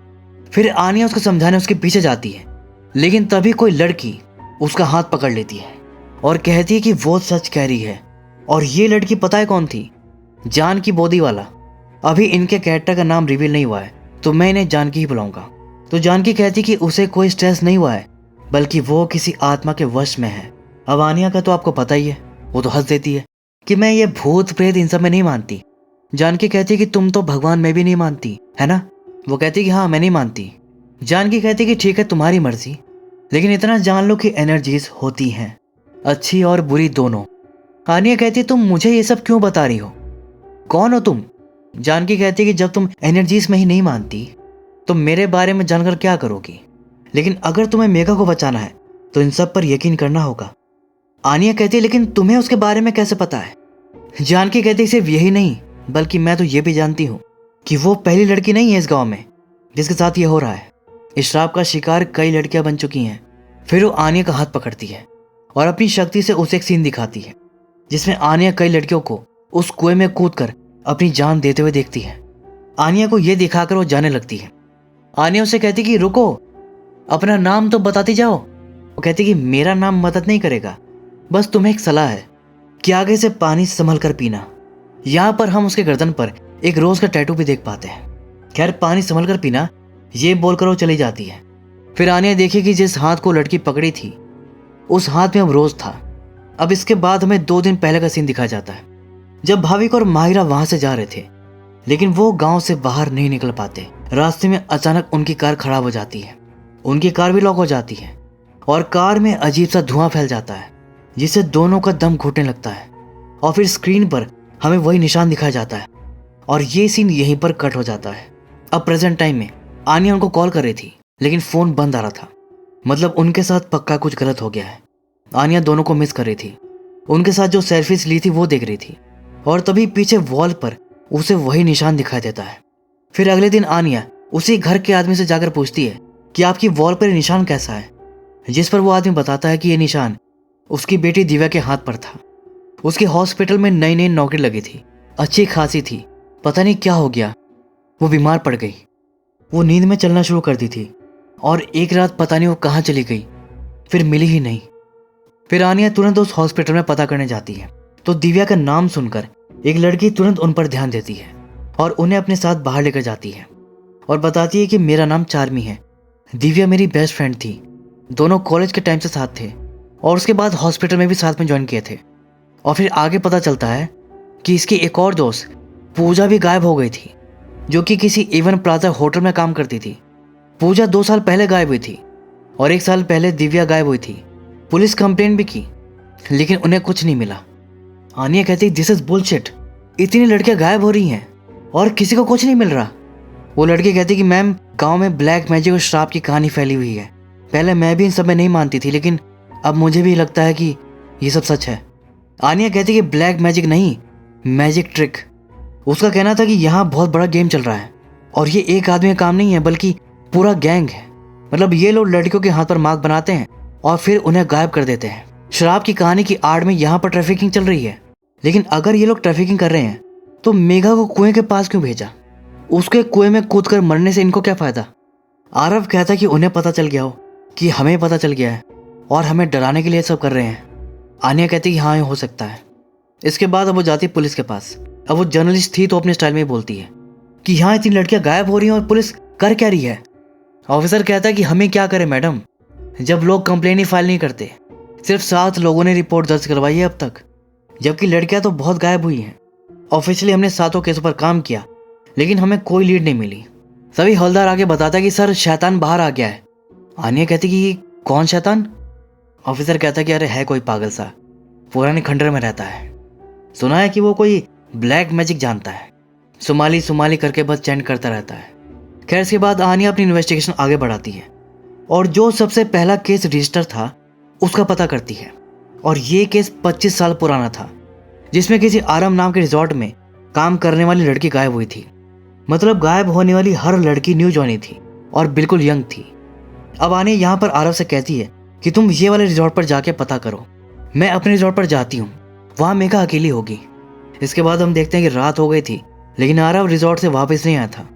फिर आनिया उसको समझाने उसके पीछे जाती है, लेकिन तभी कोई लड़की उसका हाथ पकड़ लेती है और कहती है कि वो सच कह रही है। और ये लड़की पता है कौन थी? जानकी बोदीवाला। अभी इनके कैरेक्टर का नाम रिवील नहीं हुआ है तो मैं इन्हें जानकी ही बुलाऊंगा। तो जानकी कहती कि उसे कोई स्ट्रेस नहीं हुआ है, बल्कि वो किसी आत्मा के वश में है। अब आनिया का तो आपको पता ही है, वो तो हंस देती है कि मैं ये भूत प्रेत इन सब में नहीं मानती। जानकी कहती है कि तुम तो भगवान में भी नहीं मानती है ना? वो कहती कि हाँ मैं नहीं मानती। जानकी कहती कि ठीक है तुम्हारी मर्जी, लेकिन इतना जान लो कि एनर्जीज होती हैं, अच्छी और बुरी दोनों। आनिया कहती तुम मुझे ये सब क्यों बता रही हो? कौन हो तुम? जानकी कहती है कि जब तुम एनर्जीज में ही नहीं मानती तो मेरे बारे में जानकर क्या करोगी? लेकिन अगर तुम्हें मेघा को बचाना है तो इन सब पर यकीन करना होगा। आनिया कहती है लेकिन तुम्हें उसके बारे में कैसे पता है? जानकी कहती है सिर्फ यही नहीं बल्कि मैं तो ये भी जानती हूँ कि वो पहली लड़की नहीं है इस गांव में जिसके साथ ये हो रहा है। इस श्राप का शिकार कई लड़कियां बन चुकी हैं। फिर वो आनिया का हाथ पकड़ती है और अपनी शक्ति से उसे एक सीन दिखाती है जिसमें आनिया कई लड़कियों को उस कुएं में कूदकर अपनी जान देते हुए देखती है। आनिया को यह दिखाकर वो जाने लगती है। आनिया उसे कहती कि रुको, अपना नाम तो बताती जाओ। वो कहती कि मेरा नाम मदद नहीं करेगा, बस तुम्हें एक सलाह है कि आगे से पानी संभल कर पीना। यहाँ पर हम उसके गर्दन पर एक रोज का टैटू भी देख पाते हैं। खैर, पानी संभल कर पीना ये बोलकर वो चली जाती है। फिर आनिया देखी कि जिस हाथ को लड़की पकड़ी थी उस हाथ में अब रोज था। अब इसके बाद हमें 2 दिन पहले का सीन दिखाया जाता है जब भाविक और माहिरा वहां से जा रहे थे, लेकिन वो गांव से बाहर नहीं निकल पाते। रास्ते में अचानक उनकी कार खराब हो जाती है, उनकी कार भी लॉक हो जाती है और कार में अजीब सा धुआं फैल जाता है जिससे दोनों का दम घुटने लगता है। और फिर स्क्रीन पर हमें वही निशान दिखाया जाता है और ये सीन यहीं पर कट हो जाता है। अब प्रेजेंट टाइम में आनिया उनको कॉल कर रही थी लेकिन फोन बंद आ रहा था, मतलब उनके साथ पक्का कुछ गलत हो गया है। आनिया दोनों को मिस कर रही थी, उनके साथ जो सेल्फीज ली थी वो देख रही थी और तभी पीछे वॉल पर उसे वही निशान दिखाई देता है। फिर अगले दिन आनिया उसी घर के आदमी से जाकर पूछती है कि आपकी वॉल पर निशान कैसा है, जिस पर वो आदमी बताता है कि ये निशान उसकी बेटी दिव्या के हाथ पर था। उसकी हॉस्पिटल में नई नई नौकरी लगी थी, अच्छी खासी थी, पता नहीं क्या हो गया, वो बीमार पड़ गई। वो नींद में चलना शुरू कर दी थी और एक रात पता नहीं वो कहाँ चली गई, फिर मिली ही नहीं। फिर आनिया तुरंत उस हॉस्पिटल में पता करने जाती है तो दिव्या का नाम सुनकर एक लड़की तुरंत उन पर ध्यान देती है और उन्हें अपने साथ बाहर लेकर जाती है और बताती है कि मेरा नाम चार्मी है। दिव्या मेरी बेस्ट फ्रेंड थी, दोनों कॉलेज के टाइम से साथ थे और उसके बाद हॉस्पिटल में भी साथ में ज्वाइन किए थे। और फिर आगे पता चलता है कि इसकी एक और दोस्त पूजा भी गायब हो गई थी, जो कि किसी इवन प्लाजा होटल में काम करती थी। पूजा 2 साल पहले गायब हुई थी और 1 साल पहले दिव्या गायब हुई थी। पुलिस कंप्लेंट भी की लेकिन उन्हें कुछ नहीं मिला। आनिया कहती दिस इज बुलशिट, इतनी लड़कियां गायब हो रही हैं और किसी को कुछ नहीं मिल रहा। वो लड़की कहती कि मैम, गांव में ब्लैक मैजिक और श्राप की कहानी फैली हुई है। पहले मैं भी इन सब में नहीं मानती थी लेकिन अब मुझे भी लगता है कि ये सब सच है। आनिया कहती कि ब्लैक मैजिक नहीं, मैजिक ट्रिक। उसका कहना था कि यहाँ बहुत बड़ा गेम चल रहा है और ये एक आदमी का काम नहीं है बल्कि पूरा गैंग है। मतलब ये लोग लड़कियों के हाथ पर मार्क बनाते हैं और फिर उन्हें गायब कर देते हैं। शराब की कहानी की आड़ में यहाँ पर ट्रैफिकिंग चल रही है, लेकिन अगर ये लोग ट्रैफिकिंग कर रहे हैं तो मेघा को कुएं के पास क्यों भेजा? उसके कुएं में कूदकर मरने से इनको क्या फायदा? आरव कहता कि उन्हें पता चल गया हो कि हमें पता चल गया है और हमें डराने के लिए सब कर रहे हैं। आनिया कहती कि हाँ, ये हो सकता है। इसके बाद अब वो जाती पुलिस के पास। अब वो जर्नलिस्ट थी तो अपने स्टाइल में ही बोलती है कि यहाँ इतनी लड़कियां गायब हो रही हैं और पुलिस कर क्या रही है? ऑफिसर कहता है कि हमें क्या करें मैडम, जब लोग कंप्लेन ही फाइल नहीं करते। सिर्फ 7 लोगों ने रिपोर्ट दर्ज करवाई है अब तक, जबकि लड़कियां तो बहुत गायब हुई हैं। ऑफिशियली हमने 7 केसों पर काम किया लेकिन हमें कोई लीड नहीं मिली। तभी हवलदार आगे बताता है कि सर, शैतान बाहर आ गया है। आनिया कहती कि कौन शैतान? ऑफिसर कहता कि अरे है कोई पागल सा, पुराने खंडर में रहता है, सुना है कि वो कोई ब्लैक मैजिक जानता है, सुमाली सुमाली करके बस चैंट करता रहता है। खैर, इसके बाद आनिया अपनी इन्वेस्टिगेशन आगे बढ़ाती है और जो सबसे पहला केस रजिस्टर था उसका पता करती है। और ये केस 25 साल पुराना था, जिसमें किसी आरम नाम के रिजॉर्ट में काम करने वाली लड़की गायब हुई थी। मतलब गायब होने वाली हर लड़की न्यू ज्वाइनी थी और बिल्कुल यंग थी। अब आनिया यहाँ पर आरव से कहती है कि तुम ये वाले रिजॉर्ट पर जाके पता करो। मैं अपने रिजॉर्ट पर जाती हूँ, वहाँ मेघा अकेली होगी। इसके बाद हम देखते हैं कि रात हो गई थी लेकिन आरव रिजॉर्ट से वापस नहीं आया था,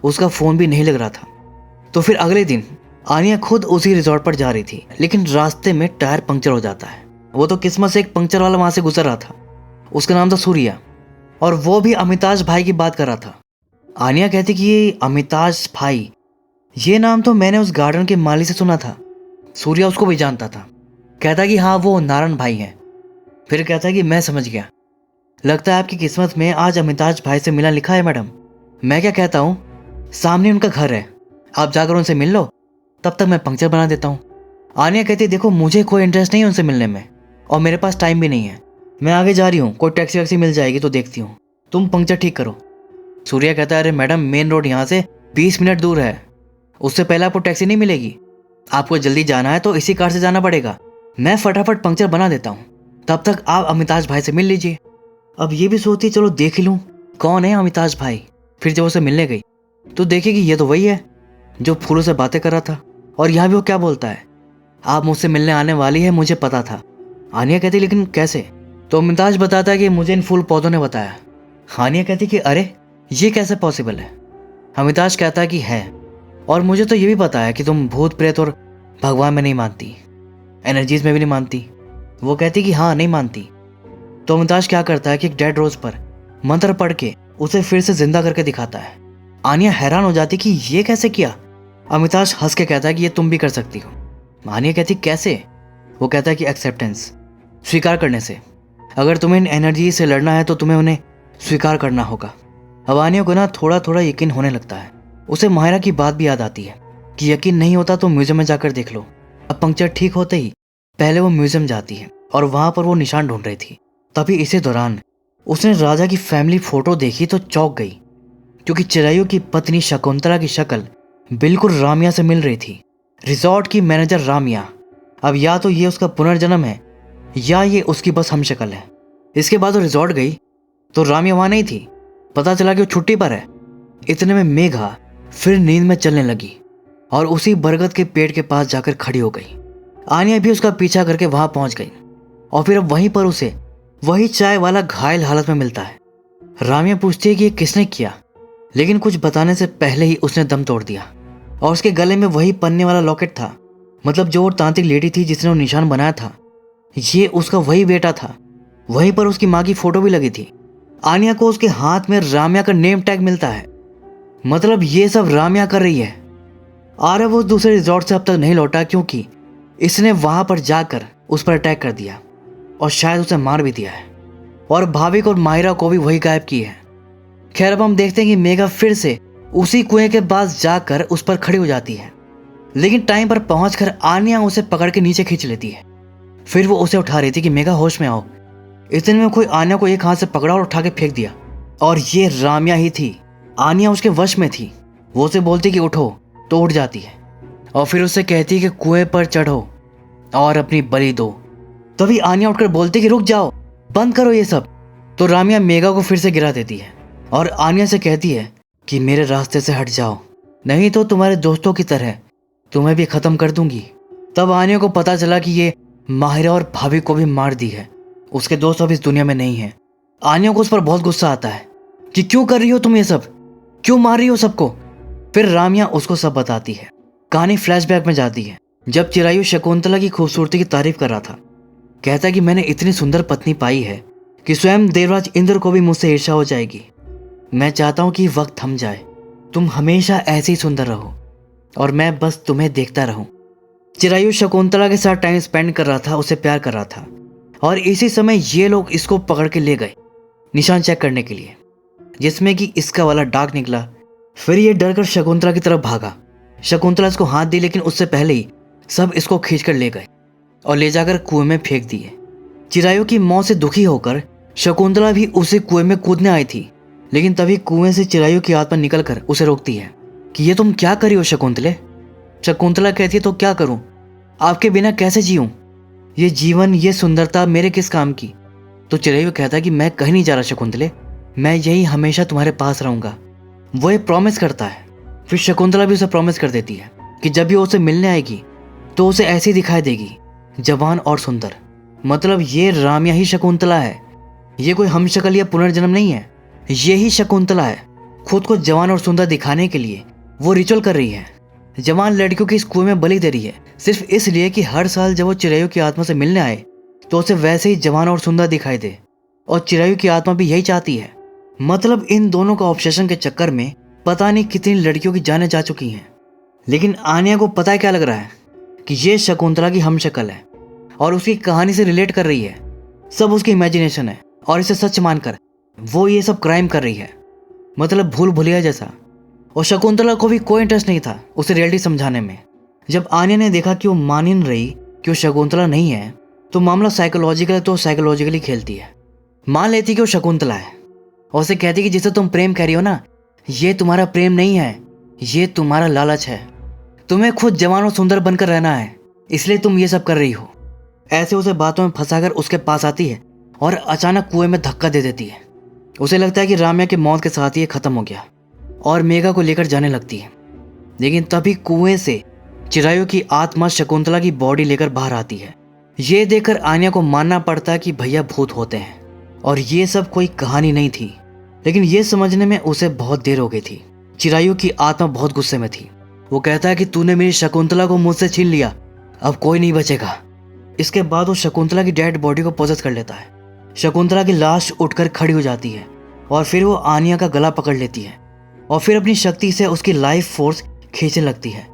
उसका फ़ोन भी नहीं लग रहा था। तो फिर अगले दिन आनिया खुद उसी रिजॉर्ट पर जा रही थी लेकिन रास्ते में टायर पंक्चर हो जाता है। वो तो किस्मत से एक पंक्चर वाला वहाँ से गुजर रहा था, उसका नाम था सूर्या और वो भी अमिताज भाई की बात कर रहा था। आनिया कहती कि ये अमिताज भाई, ये नाम तो मैंने उस गार्डन के माली से सुना था। सूर्या उसको भी जानता था, कहता कि हाँ वो नारायण भाई हैं। फिर कहता कि मैं समझ गया, लगता है आपकी किस्मत में आज अमिताज भाई से मिला लिखा है मैडम। मैं क्या कहता हूँ, सामने उनका घर है, आप जाकर उनसे मिल लो, तब तक मैं पंक्चर बना देता हूँ। आनिया कहती देखो मुझे कोई इंटरेस्ट नहीं है उनसे मिलने में और मेरे पास टाइम भी नहीं है, मैं आगे जा रही हूँ, कोई टैक्सी वैक्सी मिल जाएगी तो देखती हूँ। तुम पंक्चर ठीक करो। सूर्या कहता है, अरे मैडम मेन रोड यहाँ से 20 मिनट दूर है, उससे पहले आपको टैक्सी नहीं मिलेगी। आपको जल्दी जाना है तो इसी कार से जाना पड़ेगा, मैं फटाफट पंक्चर बना देता हूँ, तब तक आप अमिताभ भाई से मिल लीजिए। अब ये भी सोचती चलो देख ही लूँ कौन है अमिताभ भाई। फिर जब उसे मिलने गई तो देखेगी ये तो वही है जो फूलों से बातें कर रहा था। और यहाँ भी वो क्या बोलता है, आप मुझसे मिलने आने वाली है, मुझे पता था। आनिया कहती लेकिन कैसे? तो अमिताभ बताता है कि मुझे इन फूल पौधों ने बताया। आनिया कहती कि अरे ये कैसे पॉसिबल है? अमिताभ कहता है कि है, और मुझे तो ये भी पता है कि तुम भूत प्रेत और भगवान में नहीं मानती, एनर्जीज में भी नहीं मानती। वो कहती कि हाँ नहीं मानती। तो अमिताभ क्या करता है कि एक डेड रोज पर मंत्र पढ़ के उसे फिर से जिंदा करके दिखाता है। आनिया हैरान हो जाती कि ये कैसे किया? अमिताभ हंस के कहता है कि ये तुम भी कर सकती हो। आनिया कहती कैसे? वो कहता है कि एक्सेप्टेंस, स्वीकार करने से। अगर तुम्हें इन एनर्जी से लड़ना है तो तुम्हें उन्हें स्वीकार करना होगा। अब आनिया को ना थोड़ा थोड़ा यकीन होने लगता है। उसे माहिरा की बात भी याद आती है कि यकीन नहीं होता तो म्यूजियम में जाकर देख लो। अब पंक्चर ठीक होते ही पहले वो म्यूजियम जाती है और वहां पर वो निशान ढूंढ रही थी। तभी इसी दौरान उसने राजा की फैमिली फोटो देखी तो चौंक गई, क्योंकि चिरायु की पत्नी शकुंतला की शक्ल बिल्कुल रामिया से मिल रही थी, रिजॉर्ट की मैनेजर रामिया। अब या तो ये उसका पुनर्जन्म है या ये उसकी बस हम शक्ल है। इसके बाद वो रिजॉर्ट गई तो रामिया वहां नहीं थी, पता चला कि वो छुट्टी पर है। इतने में मेघा फिर नींद में चलने लगी और उसी बरगद के पेड़ के पास जाकर खड़ी हो गई। आनिया भी उसका पीछा करके वहां पहुंच गई और फिर अब वहीं पर उसे वही चाय वाला घायल हालत में मिलता है। रामिया पूछती है कि ये किसने किया, लेकिन कुछ बताने से पहले ही उसने दम तोड़ दिया और उसके गले में वही पन्ने वाला लॉकेट था। मतलब जो वो तांत्रिक लेडी थी जिसने वो निशान बनाया था, ये उसका वही बेटा था। वहीं पर उसकी माँ की फोटो भी लगी थी। आनिया को उसके हाथ में रामिया का नेम टैग मिलता है। मतलब ये सब रामिया कर रही है। आरव वो दूसरे रिजॉर्ट से अब तक नहीं लौटा क्योंकि इसने वहां पर जाकर उस पर अटैक कर दिया और शायद उसे मार भी दिया है, और भाविक और माहिरा को भी वही गायब की है। खैर अब हम देखते हैं कि मेघा फिर से उसी कुएं के पास जाकर उस पर खड़ी हो जाती है, लेकिन टाइम पर पहुंचकर आनिया उसे पकड़ के नीचे खींच लेती है। फिर वो उसे उठा रही थी कि मेघा होश में आओ। इतने में कोई आनिया को एक हाथ से पकड़ा और उठा के फेंक दिया, और ये रामिया ही थी। आनिया उसके वश में थी। वो उसे बोलती कि उठो तो उठ जाती है और फिर उससे कहती कि कुएं पर चढ़ो और अपनी बलि दो। तभी आनिया उठकर बोलती कि रुक जाओ, बंद करो ये सब। तो रामिया मेघा को फिर से गिरा देती है और आनिया से कहती है कि मेरे रास्ते से हट जाओ, नहीं तो तुम्हारे दोस्तों की तरह तुम्हें भी खत्म कर दूंगी। तब आनिया को पता चला कि ये माहिरा और भाभी को भी मार दी है, उसके दोस्त अब इस दुनिया में नहीं है। आनिया को उस पर बहुत गुस्सा आता है कि क्यों कर रही हो तुम ये सब, क्यों मार रही हो सबको। फिर रामिया उसको सब बताती है। कहानी फ्लैशबैक में जाती है जब चिरायु शकुंतला की खूबसूरती की तारीफ कर रहा था। कहता है कि मैंने इतनी सुंदर पत्नी पाई है कि स्वयं देवराज इंद्र को भी मुझसे ईर्ष्या हो जाएगी। मैं चाहता हूं कि वक्त थम जाए, तुम हमेशा ऐसे ही सुंदर रहो और मैं बस तुम्हें देखता रहूं। चिरायु शकुंतला के साथ टाइम स्पेंड कर रहा था, उसे प्यार कर रहा था, और इसी समय ये लोग इसको पकड़ के ले गए निशान चेक करने के लिए, जिसमें कि इसका वाला डाक निकला। फिर ये डर कर शकुंतला की तरफ भागा। शकुंतला इसको हाथ दी, लेकिन उससे पहले ही सब इसको खींचकर ले गए और ले जाकर कुएं में फेंक दिए। चिरायु की मौत से दुखी होकर शकुंतला भी उसे कुएं में कूदने आई थी, लेकिन तभी कुएं से चिरायु की आत्मा निकलकर उसे रोकती है कि ये तुम क्या करी हो शकुंतले। शकुंतला कहती है तो क्या करूं, आपके बिना कैसे जीऊं, ये जीवन ये सुंदरता मेरे किस काम की। तो चिरायु कहता है कि मैं कहीं नहीं जा रहा शकुंतले, मैं यही हमेशा तुम्हारे पास रहूंगा। वो एक प्रॉमिस करता है। फिर शकुंतला भी उसे प्रॉमिस कर देती है कि जब भी वो उसे मिलने आएगी तो उसे ऐसी दिखाई देगी, जवान और सुंदर। मतलब ये रामिया ही शकुंतला है, ये कोई हम शक्ल या पुनर्जन्म नहीं है, ये ही शकुंतला है। खुद को जवान और सुंदर दिखाने के लिए वो रिचुअल कर रही है, जवान लड़कियों की इस कुएं में बलि दे रही है, सिर्फ इसलिए कि हर साल जब वो चिरायु की आत्मा से मिलने आए तो उसे वैसे ही जवान और सुंदर दिखाई दे। और चिरायु की आत्मा भी यही चाहती है। मतलब इन दोनों का ऑब्सेशन के चक्कर में पता नहीं कितनी लड़कियों की जानें जा चुकी हैं। लेकिन आनिया को पता है क्या लग रहा है कि ये शकुंतला की हम शक्ल है और उसकी कहानी से रिलेट कर रही है। सब उसकी इमेजिनेशन है और इसे सच मानकर वो ये सब क्राइम कर रही है, मतलब भूल भुलिया जैसा। और शकुंतला को भी कोई इंटरेस्ट नहीं था उसे रियलिटी समझाने में। जब आनिया ने देखा कि वो मान ही नहीं रही कि वो शकुंतला नहीं है, तो मामला साइकोलॉजिकल है तो साइकोलॉजिकली खेलती है। मान लेती कि वो शकुंतला है, और उसे कहती कि जिसे तुम प्रेम कह रही हो ना, ये तुम्हारा प्रेम नहीं है, ये तुम्हारा लालच है। तुम्हें खुद जवान और सुंदर बनकर रहना है, इसलिए तुम ये सब कर रही हो। ऐसे उसे बातों में फंसाकर उसके पास आती है और अचानक कुएं में धक्का दे देती है। उसे लगता है कि राम्या की मौत के साथ ही ये खत्म हो गया और मेघा को लेकर जाने लगती है। लेकिन तभी कुएं से चिरायु की आत्मा शकुंतला की बॉडी लेकर बाहर आती है। ये देखकर आन्या को मानना पड़ता है कि भैया भूत होते हैं और ये सब कोई कहानी नहीं थी। लेकिन ये समझने में उसे बहुत देर हो गई थी। चिरायु की आत्मा बहुत गुस्से में थी। वो कहता है कि तूने मेरी शकुंतला को मुझसे छीन लिया, अब कोई नहीं बचेगा। इसके बाद वो शकुंतला की डेड बॉडी को पोजेस कर लेता है। शकुंतला की लाश उठकर खड़ी हो जाती है और फिर वो आन्या का गला पकड़ लेती है और फिर अपनी शक्ति से उसकी लाइफ फोर्स खींचने लगती है,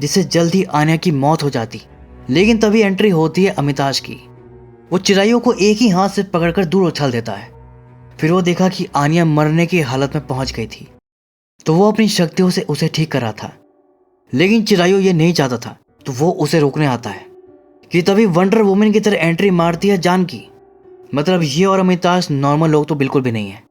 जिससे जल्द ही आन्या की मौत हो जाती। लेकिन तभी एंट्री होती है अमिताज की। वो चिरायु को एक ही हाथ से पकड़कर दूर उछाल देता है। फिर वो देखा कि आन्या मरने की हालत में पहुंच गई थी, तो वो अपनी शक्तियों से उसे ठीक कर रहा था। लेकिन चिरायु ये नहीं चाहता था, तो वो उसे रोकने आता है कि तभी वंडर वुमेन की तरह एंट्री मारती है जानकी। मतलब ये और अमिताज नॉर्मल लोग तो बिल्कुल भी नहीं है।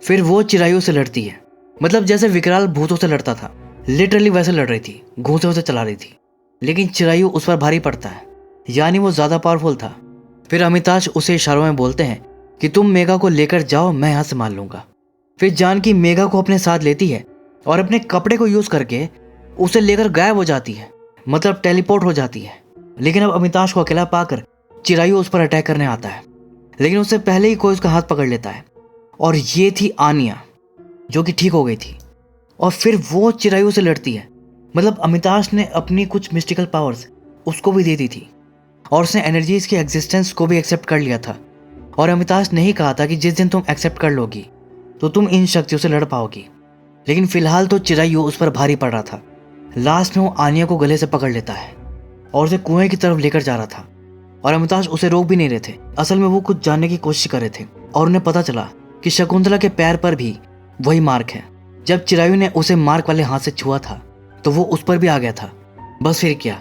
फिर वो चिरायु से लड़ती है, मतलब जैसे विकराल भूतों से लड़ता था, लिटरली वैसे लड़ रही थी, घूंसे उसे चला रही थी। लेकिन चिरायु उस पर भारी पड़ता है, यानी वो ज्यादा पावरफुल था। फिर अमिताज उसे इशारों में बोलते हैं कि तुम मेघा को लेकर जाओ, मैं यहाँ से मान लूंगा। फिर जानकी मेघा को अपने साथ लेती है और अपने कपड़े को यूज करके उसे लेकर गायब हो जाती है, मतलब टेलीपोर्ट हो जाती है। लेकिन अब अमिताज को अकेला पाकर चिरायु उस पर अटैक करने आता है, लेकिन उससे पहले ही कोई उसका हाथ पकड़ लेता है और ये थी आन्या, जो कि ठीक हो गई थी। और फिर वो चिरायु से लड़ती है, मतलब अमिताज ने अपनी कुछ मिस्टिकल पावर्स उसको भी दे दी थी और उसने एनर्जीज की एग्जिस्टेंस को भी एक्सेप्ट कर लिया था। और अमिताज ने ही कहा था कि जिस दिन तुम एक्सेप्ट कर लोगी तो तुम इन शक्तियों से लड़ पाओगी। लेकिन फिलहाल तो चिरायु उस पर भारी पड़ रहा था। लास्ट में वो आन्या को गले से पकड़ लेता है और उसे कुएं की तरफ लेकर जा रहा था और अमिताज उसे रोक भी नहीं रहे थे। असल में वो कुछ जानने की कोशिश कर रहे थे और उन्हें पता चला कि शकुंतला के पैर पर भी वही मार्क है। जब चिरायु ने उसे मार्क वाले हाथ से छुआ था तो वो उस पर भी आ गया था। बस फिर क्या,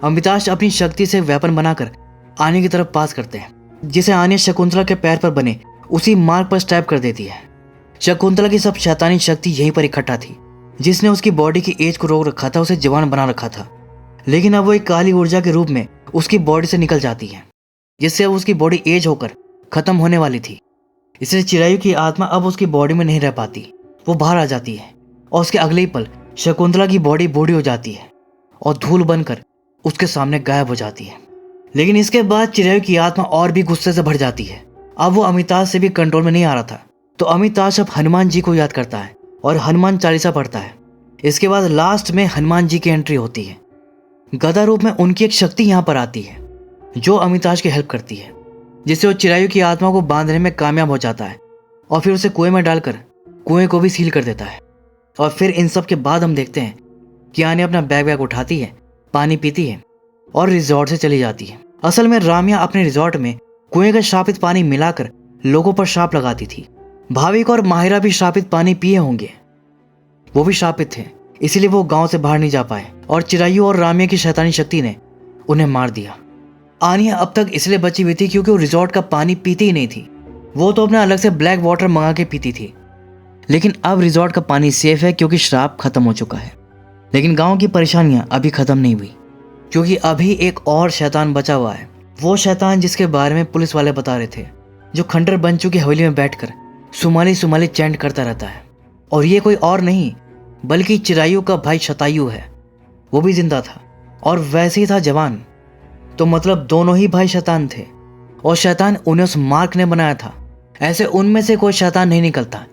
अमिताज अपनी शक्ति से वेपन बनाकर आन्या की तरफ पास करते हैं, जिसे आन्या शकुंतला के पैर पर बने उसी मार्क पर स्टैप कर देती है। शकुंतला की सब शैतानी शक्ति यहीं पर इकट्ठा थी, जिसने उसकी बॉडी की एज को रोक रखा था, उसे जवान बना रखा था। लेकिन अब वो एक काली ऊर्जा के रूप में उसकी बॉडी से निकल जाती है, जिससे अब उसकी बॉडी एज होकर खत्म होने वाली थी। इसलिए चिरायु की आत्मा अब उसकी बॉडी में नहीं रह पाती, वो बाहर आ जाती है और उसके अगले ही पल शकुंतला की बॉडी बूढ़ी हो जाती है और धूल बनकर उसके सामने गायब हो जाती है। लेकिन इसके बाद चिरायु की आत्मा और भी गुस्से से भर जाती है। अब वो अमिताज से भी कंट्रोल में नहीं आ रहा था, तो अमिताज अब हनुमान जी को याद करता है और हनुमान चालीसा पढ़ता है। इसके बाद लास्ट में हनुमान जी की एंट्री होती है। गदा रूप में उनकी एक शक्ति यहाँ पर आती है जो अमिताज की हेल्प करती है, जिससे वो चिरायु की आत्मा को बांधने में कामयाब हो जाता है और फिर उसे कुएं में डालकर कुएं को भी सील कर देता है। और फिर इन सब के बाद हम देखते हैं कि आन्या अपना बैग उठाती है, पानी पीती है और रिजॉर्ट से चली जाती है। असल में राम्या अपने रिजॉर्ट में कुएं का श्रापित पानी मिलाकर लोगों पर श्राप लगाती थी। भाविक और माहिरा भी श्रापित पानी पिए होंगे, वो भी श्रापित थे, इसीलिए वो गांव से बाहर नहीं जा पाए और चिरायु और राम्या की शैतानी शक्ति ने उन्हें मार दिया। आन्या अब तक इसलिए बची हुई थी क्योंकि वो रिजॉर्ट का पानी पीती ही नहीं थी, वो तो अपना अलग से ब्लैक वाटर मंगा के पीती थी। लेकिन अब रिजॉर्ट का पानी सेफ है क्योंकि श्राप खत्म हो चुका है। लेकिन गांव की परेशानियां अभी खत्म नहीं हुई, क्योंकि अभी एक और शैतान बचा हुआ है। वो शैतान जिसके बारे में पुलिस वाले बता रहे थे, जो खंडर बन चुकी हवेली में बैठकर सुमाली सुमाली चैंट करता रहता है। और ये कोई और नहीं बल्कि चिरायु का भाई शतायु है। वो भी जिंदा था और वैसे ही था जवान। तो मतलब दोनों ही भाई शैतान थे और शैतान उन्हें उस मार्क ने बनाया था। ऐसे उनमें से कोई शैतान नहीं निकलता।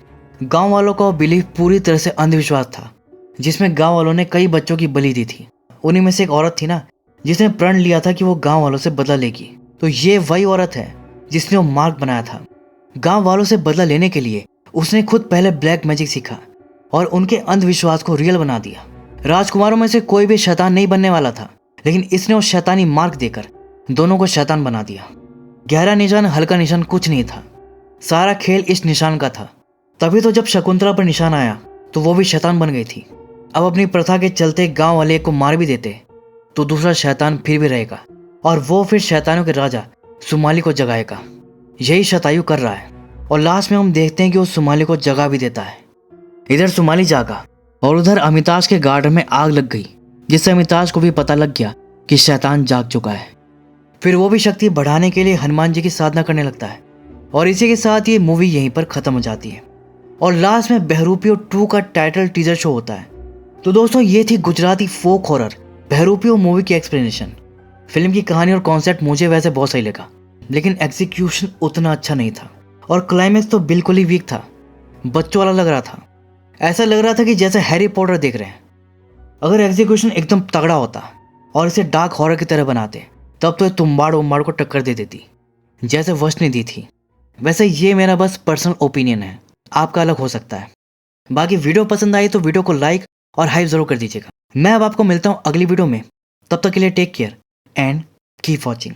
गांव वालों का बिलीफ पूरी तरह से अंधविश्वास था, जिसमें गांव वालों ने कई बच्चों की बलि दी थी। उन्हीं में से एक औरत थी ना, जिसने प्रण लिया था कि वो गांव वालों से बदला लेगी। तो ये वही औरत है जिसने वो मार्क बनाया था। गांव वालों से बदला लेने के लिए उसने खुद पहले ब्लैक मैजिक सीखा और उनके अंधविश्वास को रियल बना दिया। राजकुमारों में से कोई भी शैतान नहीं बनने वाला था, लेकिन इसने वो शैतानी मार्क देकर दोनों को शैतान बना दिया। गहरा निशान हल्का निशान कुछ नहीं था, सारा खेल इस निशान का था। तभी तो जब शकुंतला पर निशान आया तो वो भी शैतान बन गई थी। अब अपनी प्रथा के चलते गांव वाले एक को मार भी देते तो दूसरा शैतान फिर भी रहेगा और वो फिर शैतानों के राजा सुमाली को जगाएगा। यही शतायु कर रहा है। और लास्ट में हम देखते हैं कि वो सुमाली को जगह भी देता है। इधर सुमाली जागा और उधर अमिताज के गार्डन में आग लग गई, जिससे अमिताज को भी पता लग गया कि शैतान जाग चुका है। फिर वो भी शक्ति बढ़ाने के लिए हनुमान जी की साधना करने लगता है और इसी के साथ ये मूवी यहीं पर खत्म हो जाती है और लास्ट में बहरूपियो 2 का टाइटल टीजर शो होता है। तो दोस्तों ये थी गुजराती फोक हॉरर बहरूपियो मूवी की एक्सप्लेनेशन। फिल्म की कहानी और कॉन्सेप्ट मुझे वैसे बहुत सही लगा, लेकिन एग्जीक्यूशन उतना अच्छा नहीं था और क्लाइमैक्स तो बिल्कुल ही वीक था, बच्चों वाला लग रहा था। ऐसा लग रहा था कि जैसे हैरी पॉटर देख रहे हैं। अगर एग्जीक्यूशन एकदम तगड़ा होता और इसे डार्क हॉरर की तरह बनाते तब तो ये तुम्बाड़ उम्बाड़ को टक्कर दे देती, जैसे वश ने दी थी। वैसे ये मेरा बस पर्सनल ओपिनियन है, आपका अलग हो सकता है। बाकी वीडियो पसंद आई तो वीडियो को लाइक और हाइप जरूर कर दीजिएगा। मैं अब आपको मिलता हूँ अगली वीडियो में, तब तक के लिए take care and keep watching.